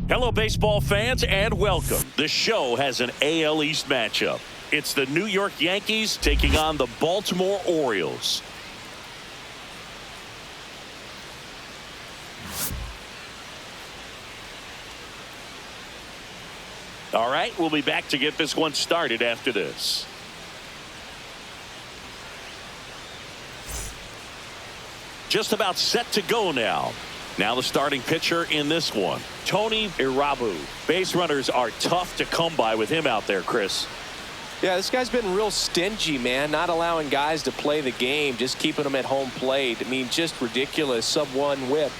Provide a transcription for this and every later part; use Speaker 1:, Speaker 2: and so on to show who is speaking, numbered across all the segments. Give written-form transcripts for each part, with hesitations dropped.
Speaker 1: Hello, baseball fans, and welcome. The show has an AL East matchup. It's the New York Yankees taking on the Baltimore Orioles. All right, we'll be back to get this one started after this. Just about set to go now. Now the starting pitcher in this one, Tony Irabu. Base runners are tough to come by with him out there, Chris.
Speaker 2: Yeah, this guy's been real stingy, man. Not allowing guys to play the game, just keeping them at home plate. I mean, just ridiculous. Sub-1 whip.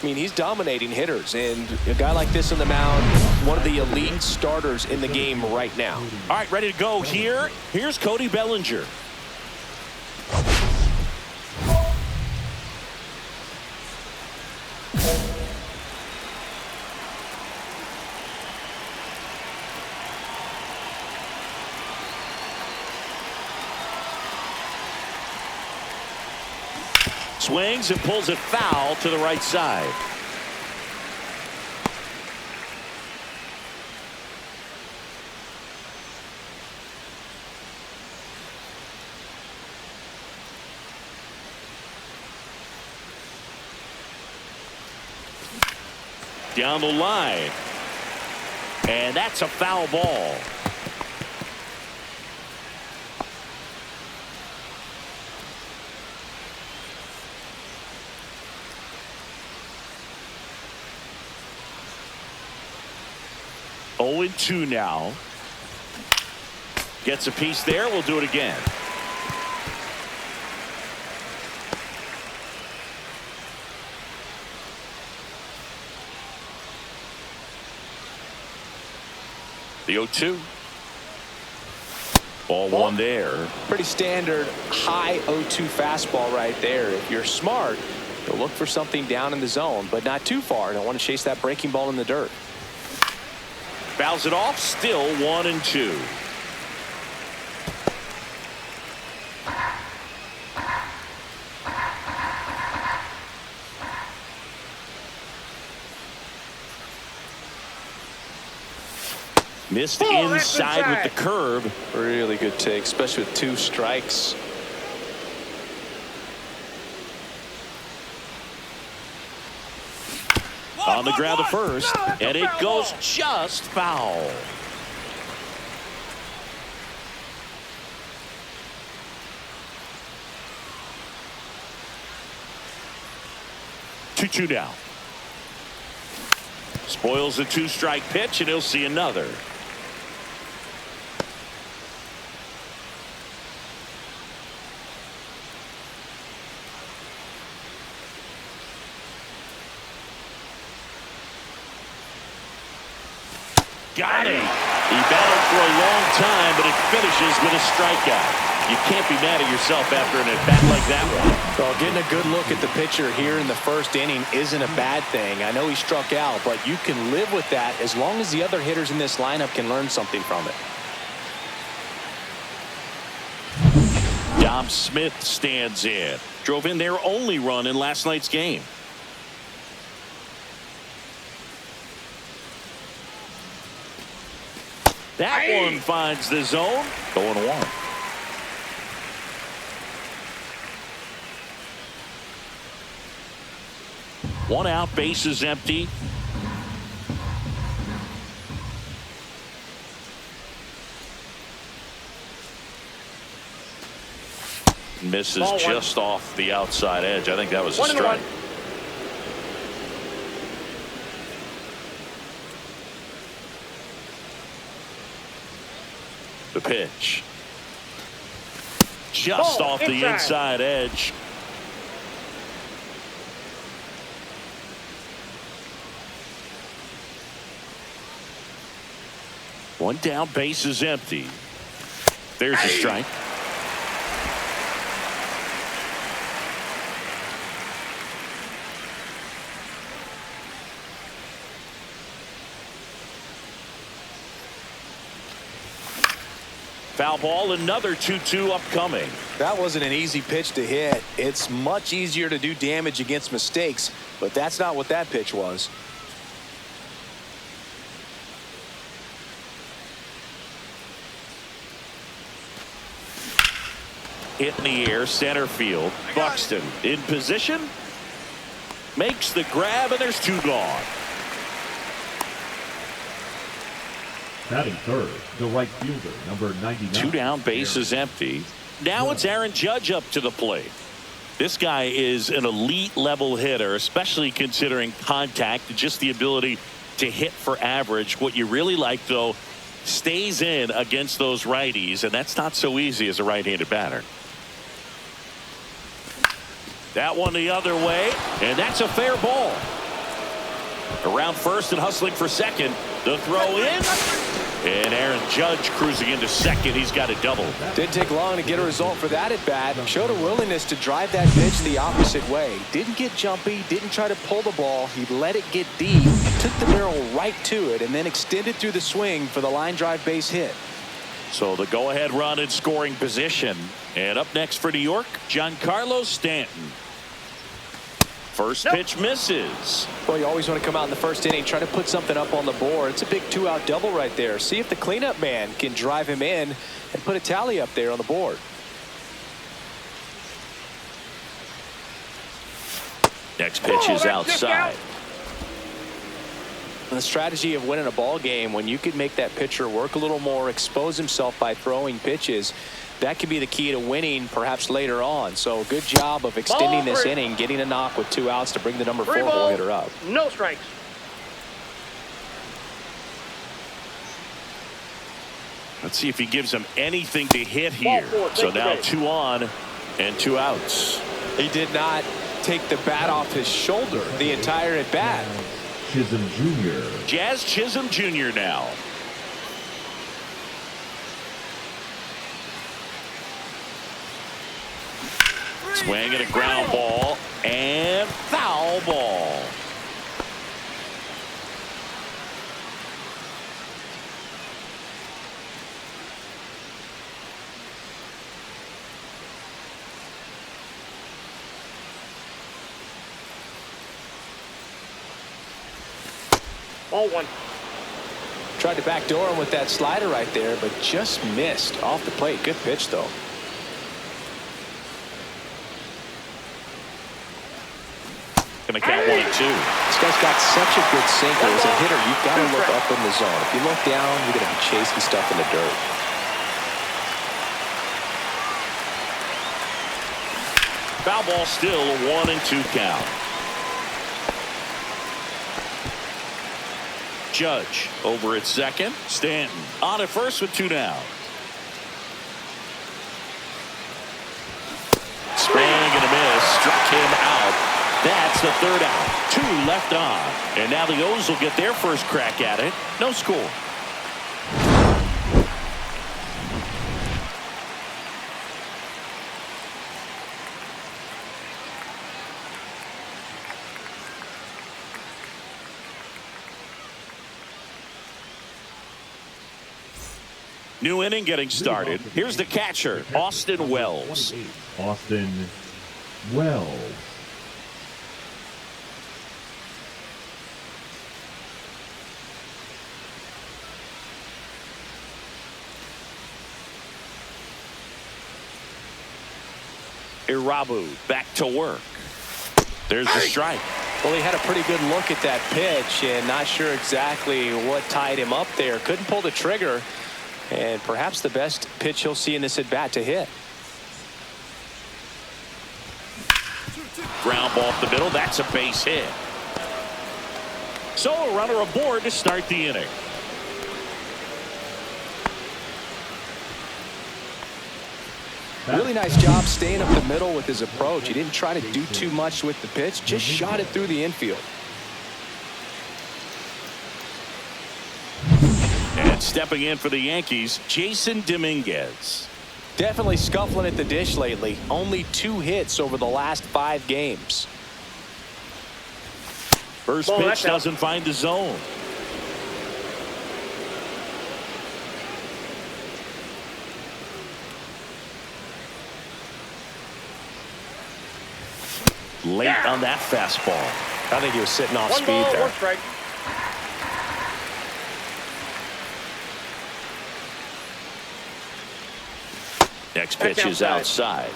Speaker 2: I mean, he's dominating hitters, and a guy like this on the mound, one of the elite starters in the game right now.
Speaker 1: All right, ready to go here. Here's Cody Bellinger. Swings and pulls it foul to the right side. Down the line. And that's a foul ball. Oh, 0-2 now. Gets a piece there. We'll do it again. The 0-2. Ball one there.
Speaker 2: Pretty standard high 0-2 fastball right there. If you're smart, you'll look for something down in the zone, but not too far. Don't want to chase that breaking ball in the dirt.
Speaker 1: Fouls it off. Still 1-2. Missed inside with the curve.
Speaker 2: Really good take, especially with 2 strikes.
Speaker 1: On the ground to first, and it goes just foul. Two down. Spoils the 2-strike pitch, and he'll see another. Got him. He battled for a long time, but it finishes with a strikeout. You can't be mad at yourself after an at-bat like that one.
Speaker 2: Well, getting a good look at the pitcher here in the first inning isn't a bad thing. I know he struck out, but you can live with that as long as the other hitters in this lineup can learn something from it.
Speaker 1: Dom Smith stands in. Drove in their only run in last night's game. That one finds the zone. 0-1. One out, bases empty. Misses just off the outside edge. I think that was a strike. The pitch. Just off the inside edge. One down, base is empty. There's a strike. Foul ball, another 2-2 upcoming.
Speaker 2: That wasn't an easy pitch to hit. It's much easier to do damage against mistakes, but that's not what that pitch was.
Speaker 1: hit in the air, center field. Buxton in position. Makes the grab, and there's 2 gone.
Speaker 3: Batting third, the right fielder, number 99.
Speaker 1: 2 down, base is empty. Now it's Aaron Judge up to the plate. This guy is an elite level hitter, especially considering contact, just the ability to hit for average. What you really like, though, stays in against those righties, and that's not so easy as a right-handed batter. That one the other way, and that's a fair ball. Around first and hustling for second. The throw in. And Aaron Judge cruising into second. He's got a double.
Speaker 2: Didn't take long to get a result for that at bat. Showed a willingness to drive that pitch the opposite way. Didn't get jumpy. Didn't try to pull the ball. He let it get deep. Took the barrel right to it and then extended through the swing for the line drive base hit.
Speaker 1: So the go-ahead run in scoring position. And up next for New York, Giancarlo Stanton. First pitch misses.
Speaker 2: Well, you always want to come out in the first inning, try to put something up on the board. It's a big 2-out double right there. See if the cleanup man can drive him in and put a tally up there on the board.
Speaker 1: Next pitch is outside.
Speaker 2: The strategy of winning a ball game, when you can make that pitcher work a little more, expose himself by throwing pitches, that could be the key to winning perhaps later on. So good job of extending this inning, getting a knock with 2 outs to bring the number 4 hole hitter up.
Speaker 4: No strikes.
Speaker 1: Let's see if he gives him anything to hit here. So now 2 on and 2 outs.
Speaker 2: He did not take the bat off his shoulder the entire at bat.
Speaker 3: Chisholm Jr.
Speaker 1: Jazz Chisholm Jr. now. Swing and a ground ball and foul ball.
Speaker 4: Ball 1.
Speaker 2: Tried to backdoor him with that slider right there, but just missed off the plate. Good pitch, though.
Speaker 1: Gonna count 1 and 2.
Speaker 2: This guy's got such a good sinker. As a hitter, you've got to look up in the zone. If you look down, you're going to be chasing stuff in the dirt.
Speaker 1: Foul ball, still a 1 and 2 count. Judge over at second. Stanton on at first with 2 down. Swing and a miss. Struck him out. That's the 3rd out. 2 left on. And now the O's will get their first crack at it. No score. New inning getting started. Here's the catcher, Austin Wells.
Speaker 3: Austin Wells.
Speaker 1: Irabu back to work. There's the strike.
Speaker 2: Well, he had a pretty good look at that pitch and not sure exactly what tied him up there. Couldn't pull the trigger. And perhaps the best pitch he'll see in this at bat to hit.
Speaker 1: Ground ball up the middle. That's a base hit. So a runner aboard to start the inning.
Speaker 2: Really nice job staying up the middle with his approach. He didn't try to do too much with the pitch, just shot it through the infield.
Speaker 1: And stepping in for the Yankees, Jason Dominguez.
Speaker 2: Definitely scuffling at the dish lately. Only 2 hits over the last 5 games.
Speaker 1: First pitch doesn't find the zone. Late on that fastball.
Speaker 2: I think he was sitting off
Speaker 4: 1
Speaker 2: speed
Speaker 4: ball,
Speaker 2: there.
Speaker 4: 1 strike.
Speaker 1: next pitch is outside.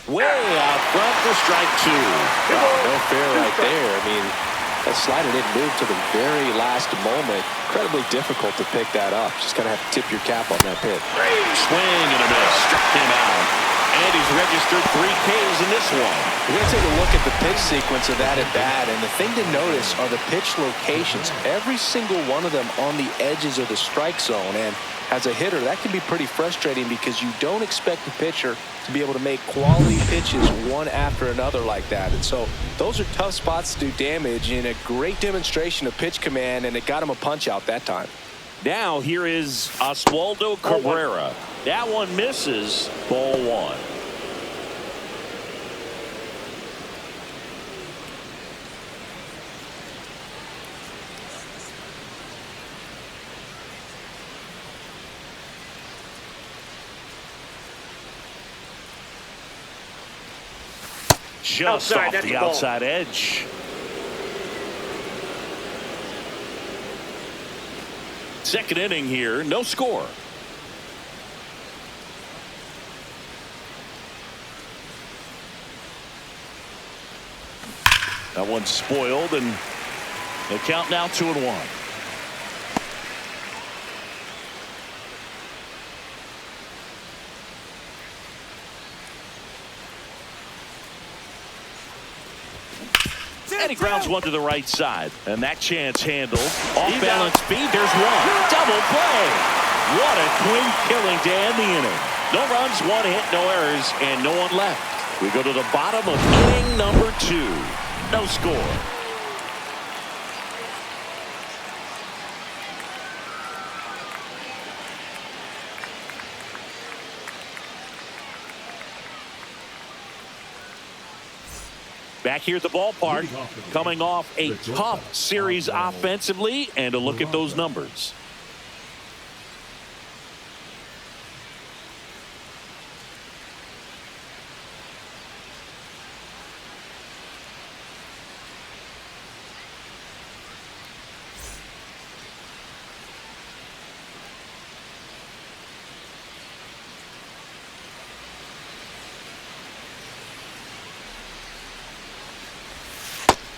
Speaker 1: Way out front for strike two.
Speaker 2: No fair right there. I mean, that slider didn't move to the very last moment. Incredibly difficult to pick that up. Just going to have to tip your cap on that pitch.
Speaker 1: Swing and a miss. Struck him out. And he's registered 3 Ks in this one.
Speaker 2: We're going to take a look at the pitch sequence of that at bat. And the thing to notice are the pitch locations. Every single one of them on the edges of the strike zone. And as a hitter, that can be pretty frustrating because you don't expect the pitcher to be able to make quality pitches one after another like that. And so those are tough spots to do damage, and a great demonstration of pitch command, and it got him a punch out that time.
Speaker 1: Now here is Oswaldo Cabrera. That one misses. Ball 1. Just off the outside edge. Second inning here, no score. That one's spoiled, and the count now 2-1. And he grounds one to the right side. And that chance handled. Off balance speed. There's one. Double play. What a clean killing to end the inning. No runs, 1 hit, no errors, and no one left. We go to the bottom of inning number 2. No score. Back here at the ballpark, coming off a tough series offensively, and a look at those numbers.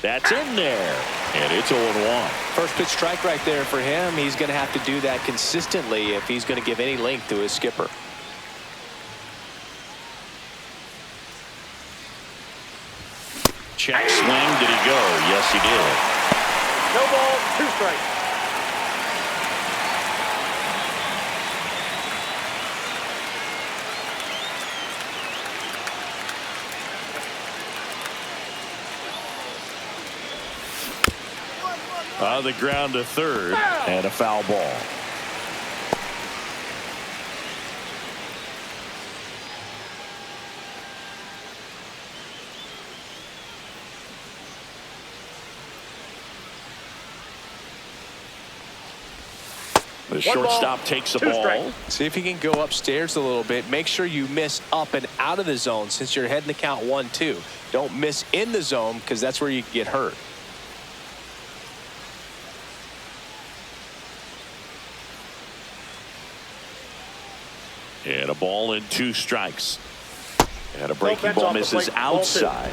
Speaker 1: That's in there, and it's 0-1.
Speaker 2: First pitch strike right there for him. He's going to have to do that consistently if he's going to give any length to his skipper.
Speaker 1: Check swing. Did he go? Yes, he did.
Speaker 4: No ball, 2 strikes.
Speaker 1: On the ground to third, and a foul ball. The shortstop takes the ball.
Speaker 2: See if he can go upstairs a little bit. Make sure you miss up and out of the zone since you're heading to count 1-2. Don't miss in the zone because that's where you get hurt.
Speaker 1: And a ball and 2 strikes. And a breaking ball misses outside.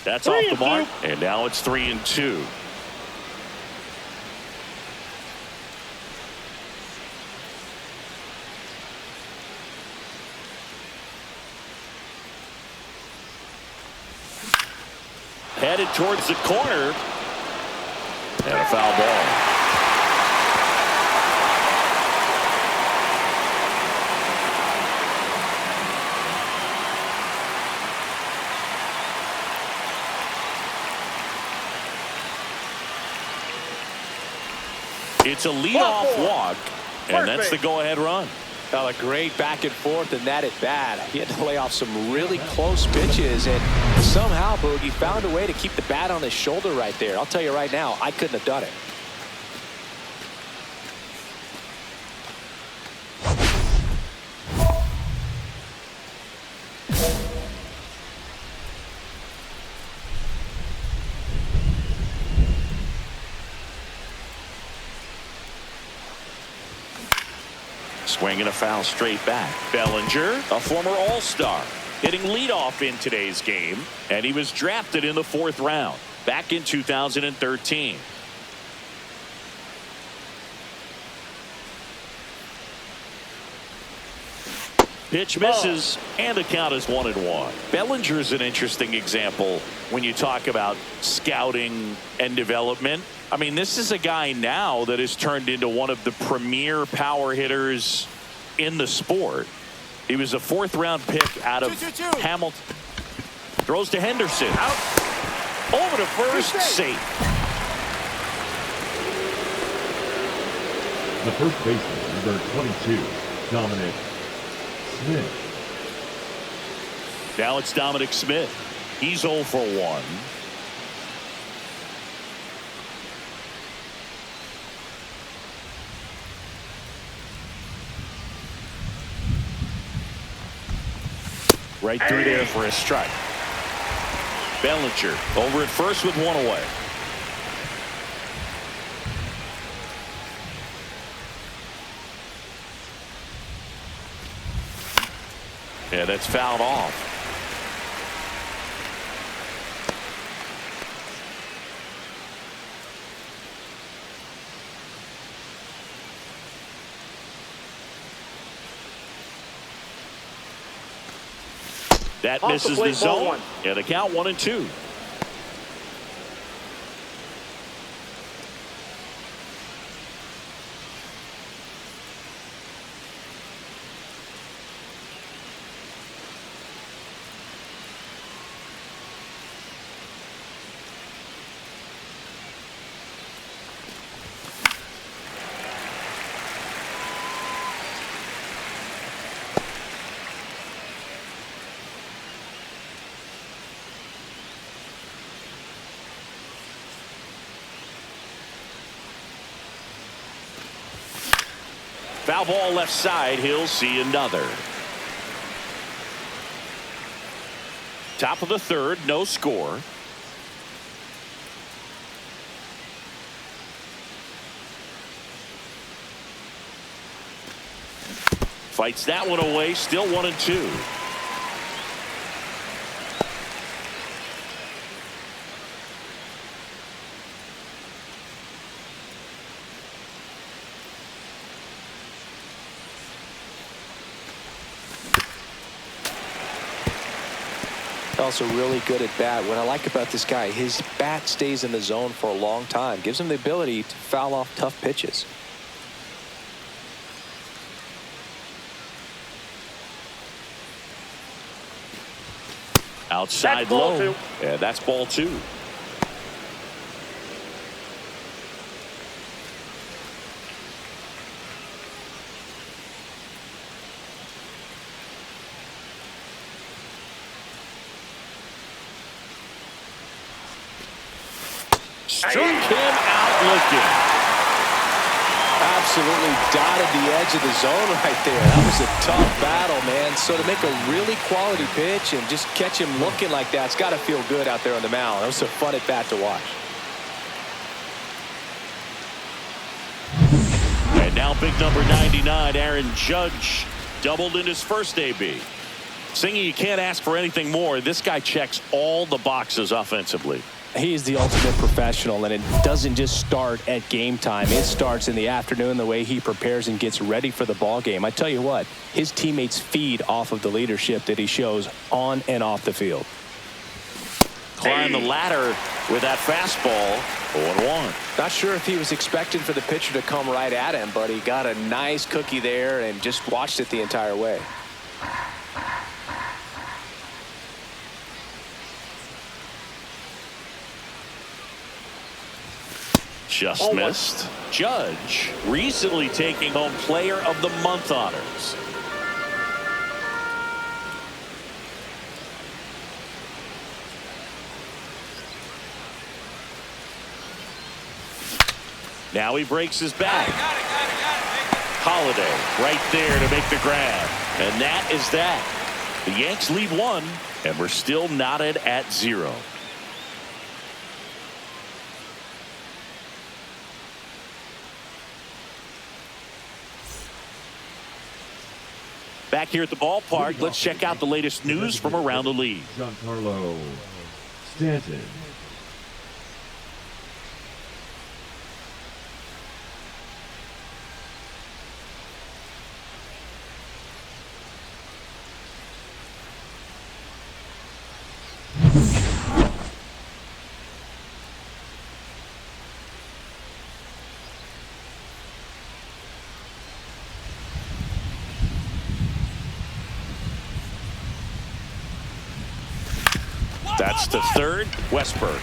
Speaker 1: That's off the mark. And now it's 3-2. Headed towards the corner. And a foul ball. It's a leadoff walk, and that's the go-ahead run.
Speaker 2: Oh, a great back and forth in that at bat. He had to lay off some really close pitches, and somehow Boogie found a way to keep the bat on his shoulder right there. I'll tell you right now, I couldn't have done it.
Speaker 1: Swinging a foul straight back. Bellinger, a former All-Star, hitting leadoff in today's game, and he was drafted in the 4th round back in 2013. Pitch misses, and the count is 1-1. Bellinger's an interesting example when you talk about scouting and development. I mean, this is a guy now that has turned into one of the premier power hitters in the sport. He was a 4th round pick out of Hamilton. Throws to Henderson. Out. Over to first. Safe.
Speaker 3: The first baseman, number 22, Dominic Smith.
Speaker 1: Now it's Dominic Smith. He's 0 for 1. Right through there for a strike. Bellinger over at first with 1 away. Yeah, that's fouled off. That misses the zone. Yeah, the count 1-2. Foul ball left side. He'll see another. Top of the 3rd, no score. Fights that one away. Still 1-2.
Speaker 2: Also really good at bat. What I like about this guy, his bat stays in the zone for a long time. Gives him the ability to foul off tough pitches.
Speaker 1: Outside low. Yeah, that's ball 2. Struck him out looking.
Speaker 2: Absolutely dotted the edge of the zone right there. That was a tough battle, man. So to make a really quality pitch and just catch him looking like that, it's got to feel good out there on the mound. That was a fun at bat to watch.
Speaker 1: And now big number 99, Aaron Judge, doubled in his first AB. Singy, you can't ask for anything more. This guy checks all the boxes offensively.
Speaker 2: He is the ultimate professional, and it doesn't just start at game time. It starts in the afternoon, the way he prepares and gets ready for the ball game. I tell you what, his teammates feed off of the leadership that he shows on and off the field.
Speaker 1: Climb the ladder with that fastball. 0-1.
Speaker 2: Not sure if he was expecting for the pitcher to come right at him, but he got a nice cookie there and just watched it the entire way.
Speaker 1: Just missed. Judge recently taking home Player of the Month honors. Now he breaks his back. Holiday right there to make the grab. And that is that. The Yanks lead 1, and we're still knotted at 0. Back here at the ballpark, let's check out the latest news from around the league.
Speaker 3: Giancarlo Stanton.
Speaker 1: That's to third. Westberg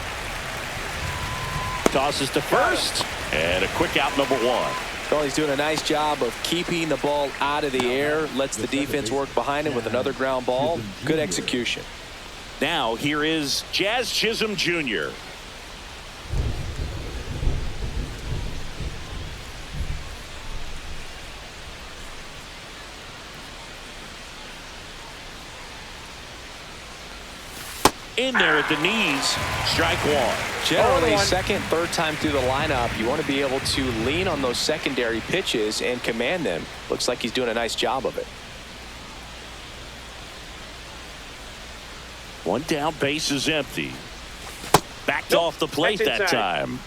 Speaker 1: tosses to first, and a quick out, number 1.
Speaker 2: Well, he's doing a nice job of keeping the ball out of the air, lets the defense work behind him with another ground ball. Good execution.
Speaker 1: Now here is Jazz Chisholm Jr. In there at the knees. Strike 1.
Speaker 2: Generally, second, third time through the lineup, you want to be able to lean on those secondary pitches and command them. Looks like he's doing a nice job of it.
Speaker 1: 1 down, base is empty. Backed off the plate that time.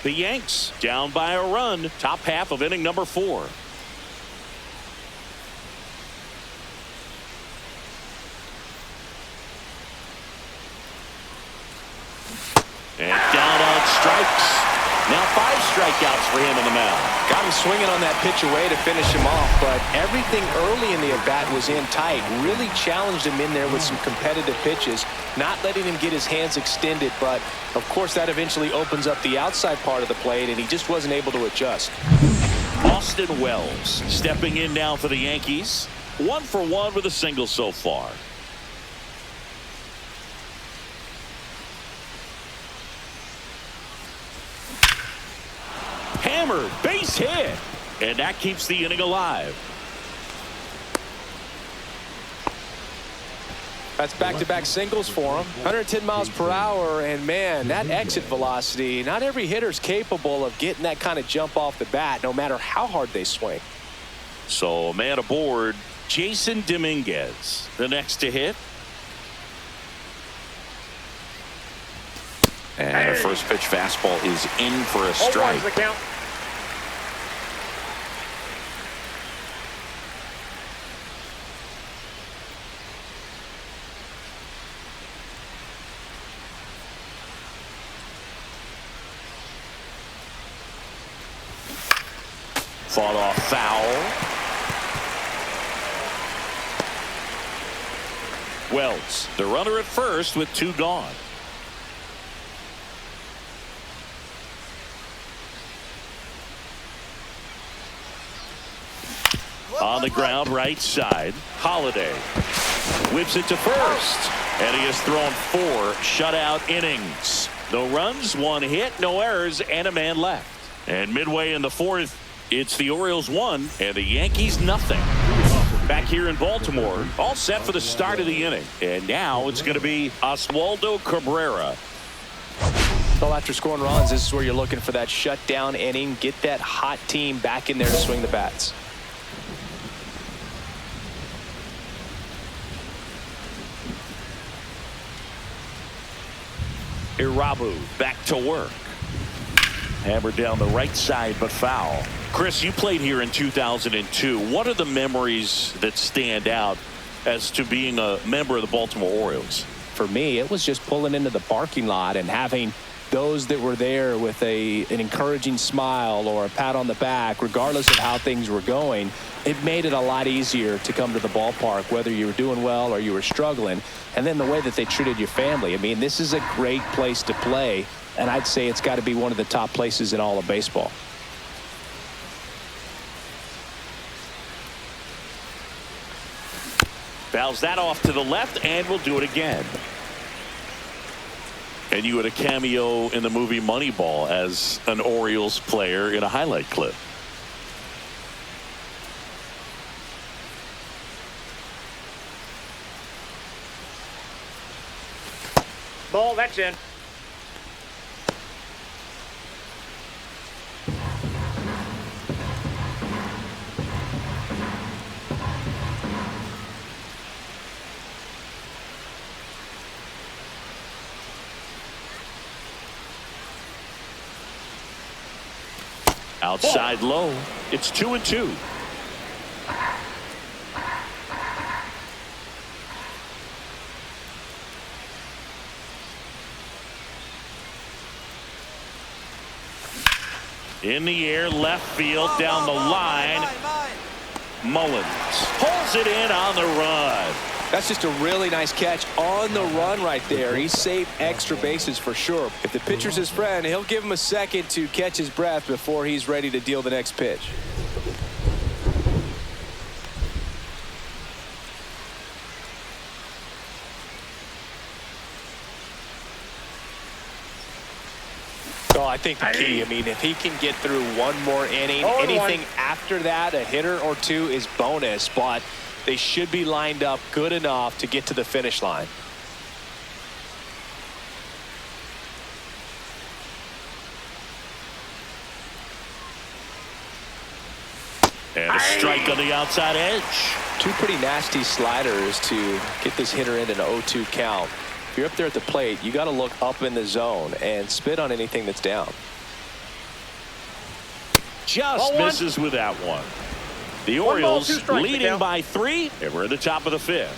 Speaker 1: The Yanks down by a run. Top half of inning number 4. And down on strikes. Now 5 strikeouts for him in the mound.
Speaker 2: Got him swinging on that pitch away to finish him off, but everything early in the at-bat was in tight. Really challenged him in there with some competitive pitches, not letting him get his hands extended, but of course that eventually opens up the outside part of the plate, and he just wasn't able to adjust.
Speaker 1: Austin Wells stepping in now for the Yankees. 1 for 1 with a single so far. Hammered, base hit, and that keeps the inning alive.
Speaker 2: That's back-to-back singles for him. 110 miles per hour, and man, that exit velocity, not every hitter's capable of getting that kind of jump off the bat, no matter how hard they swing.
Speaker 1: So a man aboard, Jason Dominguez, the next to hit.
Speaker 5: And a first pitch fastball is in for a strike.
Speaker 4: The count.
Speaker 1: Fought off foul. Wells, the runner at first with 2 gone. On the ground, right side. Holiday whips it to first, and he has thrown 4 shutout innings. No runs, 1 hit, no errors, and a man left. And midway in the 4th, it's the Orioles 1 and the Yankees nothing. Back here in Baltimore, all set for the start of the inning, and now it's going to be Oswaldo Cabrera.
Speaker 2: Well, after scoring runs, this is where you're looking for that shutdown inning. Get that hot team back in there to swing the bats.
Speaker 1: Irabu back to work. Hammered down the right side, but foul. Chris, you played here in 2002. What are the memories that stand out as to being a member of the Baltimore Orioles?
Speaker 2: For me, it was just pulling into the parking lot and having those that were there with an encouraging smile or a pat on the back, regardless of how things were going, it made it a lot easier to come to the ballpark, whether you were doing well or you were struggling. And then the way that they treated your family. I mean, this is a great place to play, and I'd say it's got to be one of the top places in all of baseball.
Speaker 1: Fouls that off to the left, and we'll do it again. And you had a cameo in the movie Moneyball as an Orioles player in a highlight clip.
Speaker 4: Ball, that's in.
Speaker 1: Outside low. It's 2-2. In the air, left field, down the line. Mullins pulls it in on the run.
Speaker 2: That's just a really nice catch on the run right there. He saved extra bases for sure. If the pitcher's his friend, he'll give him a second to catch his breath before he's ready to deal the next pitch. Oh, I think the key, I mean, if he can get through one more inning, anything after that, a hitter or two is bonus, but they should be lined up good enough to get to the finish line.
Speaker 1: And a strike on the outside edge.
Speaker 2: Two pretty nasty sliders to get this hitter into an 0-2 count. If you're up there at the plate, you got to look up in the zone and spit on anything that's down.
Speaker 1: Just misses with that one. The Orioles leading by 3, and we're at the top of the 5th.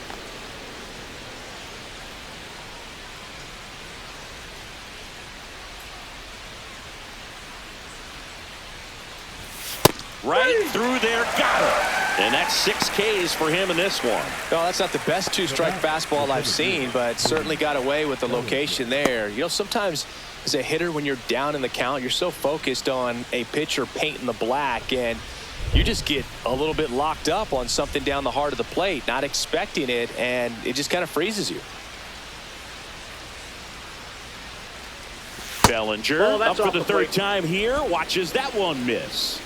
Speaker 1: Right through there, got it. And that's 6 Ks for him in this one.
Speaker 2: No, that's not the best two-strike fastball I've seen, but certainly got away with the location there. You know, sometimes as a hitter, when you're down in the count, you're so focused on a pitcher painting the black, and you just get a little bit locked up on something down the heart of the plate, not expecting it, and it just kind of freezes you.
Speaker 1: Bellinger up for the 3rd time here, watches that one miss.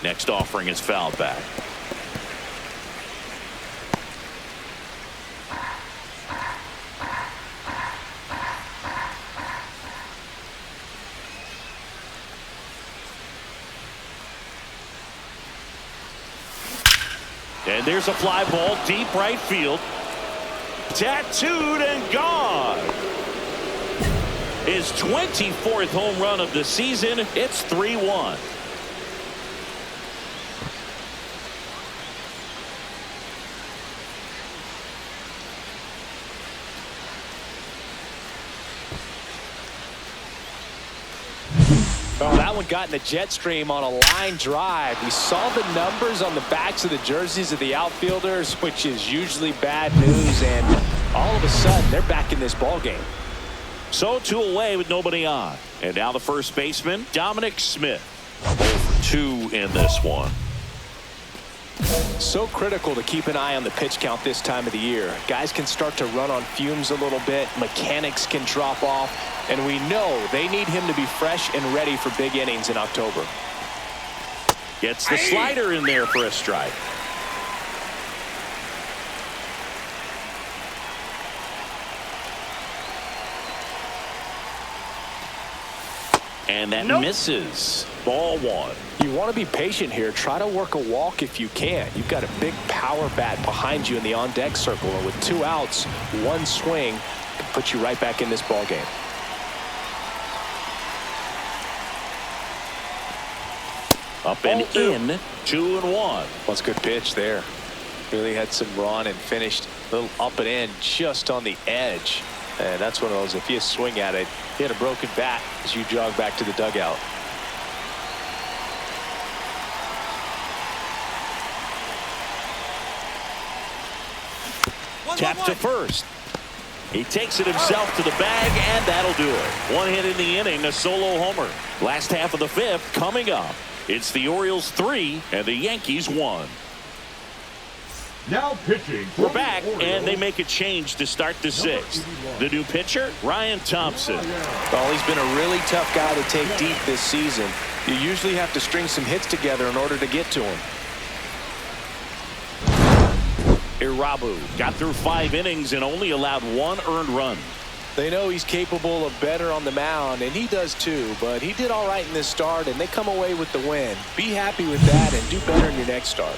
Speaker 1: Next offering is fouled back. And there's a fly ball deep right field. Tattooed and gone. His 24th home run of the season. It's 3-1.
Speaker 2: Oh, that one got in the jet stream on a line drive. We saw the numbers on the backs of the jerseys of the outfielders, which is usually bad news, and all of a sudden they're back in this ball game.
Speaker 1: So 2 away with nobody on. And now the first baseman, Dominic Smith. 0 for 2 in this one.
Speaker 2: So critical to keep an eye on the pitch count this time of the year. Guys can start to run on fumes a little bit. Mechanics can drop off. And we know they need him to be fresh and ready for big innings in October.
Speaker 1: Gets the slider in there for a strike. And that misses. Ball 1.
Speaker 2: You want to be patient here. Try to work a walk if you can. You've got a big power bat behind you in the on-deck circle. And with 2 outs, 1 swing can put you right back in this ball game.
Speaker 1: Up and in, 2-1.
Speaker 2: Well, it's a good pitch there. Really had some run and finished a little up and in just on the edge. And that's one of those, if you swing at it, hit a broken bat as you jog back to the dugout.
Speaker 1: Taps to first. He takes it himself to the bag, and that'll do it. One hit in the inning, a solo homer. Last half of the fifth coming up. It's the Orioles 3 and the Yankees 1.
Speaker 3: Now pitching.
Speaker 1: We're back, and they make a change to start the sixth. The new pitcher, Ryan Thompson.
Speaker 2: Well, he's been a really tough guy to take deep this season. You usually have to string some hits together in order to get to him.
Speaker 1: Irabu got through 5 innings and only allowed 1 earned run.
Speaker 2: They know he's capable of better on the mound, and he does too, but he did all right in this start, and they come away with the win. Be happy with that and do better in your next start.